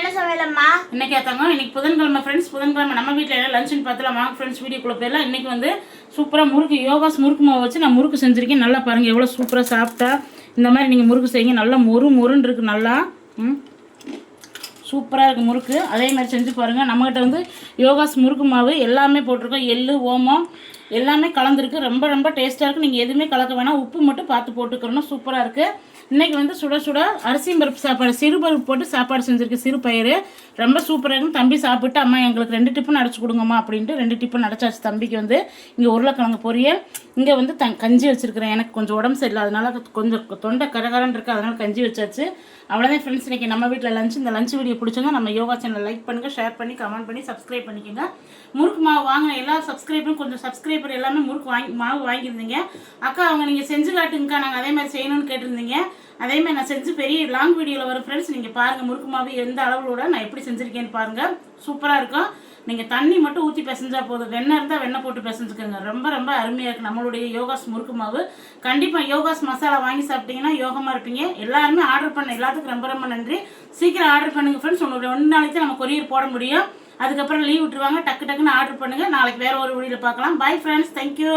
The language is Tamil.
என்ன சமையலம்மா? இன்னைக்கு ஆத்தாங்க இன்னைக்கு புதன்கிழமை ஃப்ரெண்ட்ஸ். புதன்கிழமை நம்ம வீட்டில் என்ன லஞ்சுன்னு பார்த்தலாம் வாங்க ஃப்ரெண்ட்ஸ். வீடியோக்குள்ளே போயிடலாம். இன்னைக்கு வந்து சூப்பராக முறுக்கு யோகாஸ் முறுக்கு மாவு வச்சு நான் முறுக்கு செஞ்சுருக்கேன். நல்லா பாருங்கள் எவ்வளோ சூப்பராக சாப்பிட்டா இந்த மாதிரி நீங்கள் முறுக்கு செய்யுங்க. நல்லா மொறுன்னு இருக்குது. நல்லா சூப்பராக இருக்குது முறுக்கு. அதே மாதிரி செஞ்சு பாருங்கள். நம்மகிட்ட வந்து யோகாஸ் முறுக்கு மாவு எல்லாமே போட்டிருக்கோம். எள்ளு ஓமம் எல்லாமே கலந்துருக்கு. ரொம்ப ரொம்ப டேஸ்ட்டாக இருக்குது. நீங்கள் எதுவுமே கலக்க வேணாம். உப்பு மட்டும் பார்த்து போட்டுக்கிறணும். சூப்பராக இருக்குது. இன்றைக்கி வந்து சுட சுட அரிசி பருப்பு சாப்பாடு சிறுபருப்பு போட்டு சாப்பாடு செஞ்சுருக்கு. சிறு பயிறு ரொம்ப சூப்பராக இருக்கும். தம்பி சாப்பிட்டு அம்மா எங்களுக்கு 2 டிஃபன் அடைச்சி கொடுங்கம்மா அப்படின்ட்டு 2 டிஃபன் அடைச்சாச்சு தம்பிக்கு. வந்து இங்கே உருளைக்கிழங்கு பொரியல், இங்கே வந்து கஞ்சி வச்சுருக்கிறேன். எனக்கு கொஞ்சம் உடம்பு சரியில்லை, அதனால கொஞ்சம் தொண்டை கரகரன்னு இருக்குது, அதனால் கஞ்சி வச்சாச்சு. அவ்வளோதான் ஃப்ரெண்ட்ஸ் இன்றைக்கி நம்ம வீட்டில் லஞ்ச். இந்த லஞ்ச் வீடியோ பிடிச்சோங்க நம்ம யோகா சேனல் லைக் பண்ணுங்கள், ஷேர் பண்ணி கமெண்ட் பண்ணி சப்ஸ்கிரைப் பண்ணிக்கோங்க. முறுக்கு மாவு வாங்கின எல்லா சப்ஸ்கிரைபரும் கொஞ்சம் சப்ஸ்கிரைபர் எல்லாமே முறுக்கு மாவு வாங்கியிருந்தீங்க. அக்கா அவங்க நீங்கள் செஞ்சு காட்டுங்கக்கா, நாங்கள் அதே மாதிரி செய்யணும்னு கேட்டிருந்தீங்க. அதேமாதிரி நான் செஞ்சு பெரிய லாங் வீடியோவில் வரும் ஃப்ரெண்ட்ஸ். நீங்கள் பாருங்கள் முறுக்கு மாவு எந்த அளவோட நான் எப்படி செஞ்சுருக்கேன்னு பாருங்கள். சூப்பராக இருக்கும். நீங்கள் தண்ணி மட்டும் ஊற்றி பிசைஞ்சா போதும். வெண்ணெய் இருந்தால் வெண்ணெய் போட்டு பிசைஞ்சுக்கோங்க. ரொம்ப ரொம்ப அருமையாக இருக்குது நம்மளுடைய யோகாஸ் முறுக்கு மாவு. கண்டிப்பாக யோகாஸ் மசாலா வாங்கி சாப்பிட்டீங்கன்னா யோகமாக இருப்பீங்க. எல்லாருமே ஆர்டர் பண்ண எல்லாத்துக்கும் ரொம்ப ரொம்ப நன்றி. சீக்கிரம் ஆர்டர் பண்ணுங்கள் ஃப்ரெண்ட்ஸ். உங்களுடைய 1 நாளைக்கு நம்ம கொரியர் போட முடியும். அதுக்கப்புறம் லீவ் விட்டுருவாங்க. டக்குன்னு ஆர்டர் பண்ணுங்கள். நாளைக்கு வேறு ஒரு வீடியோவில் பார்க்கலாம். Bye friends, thank you.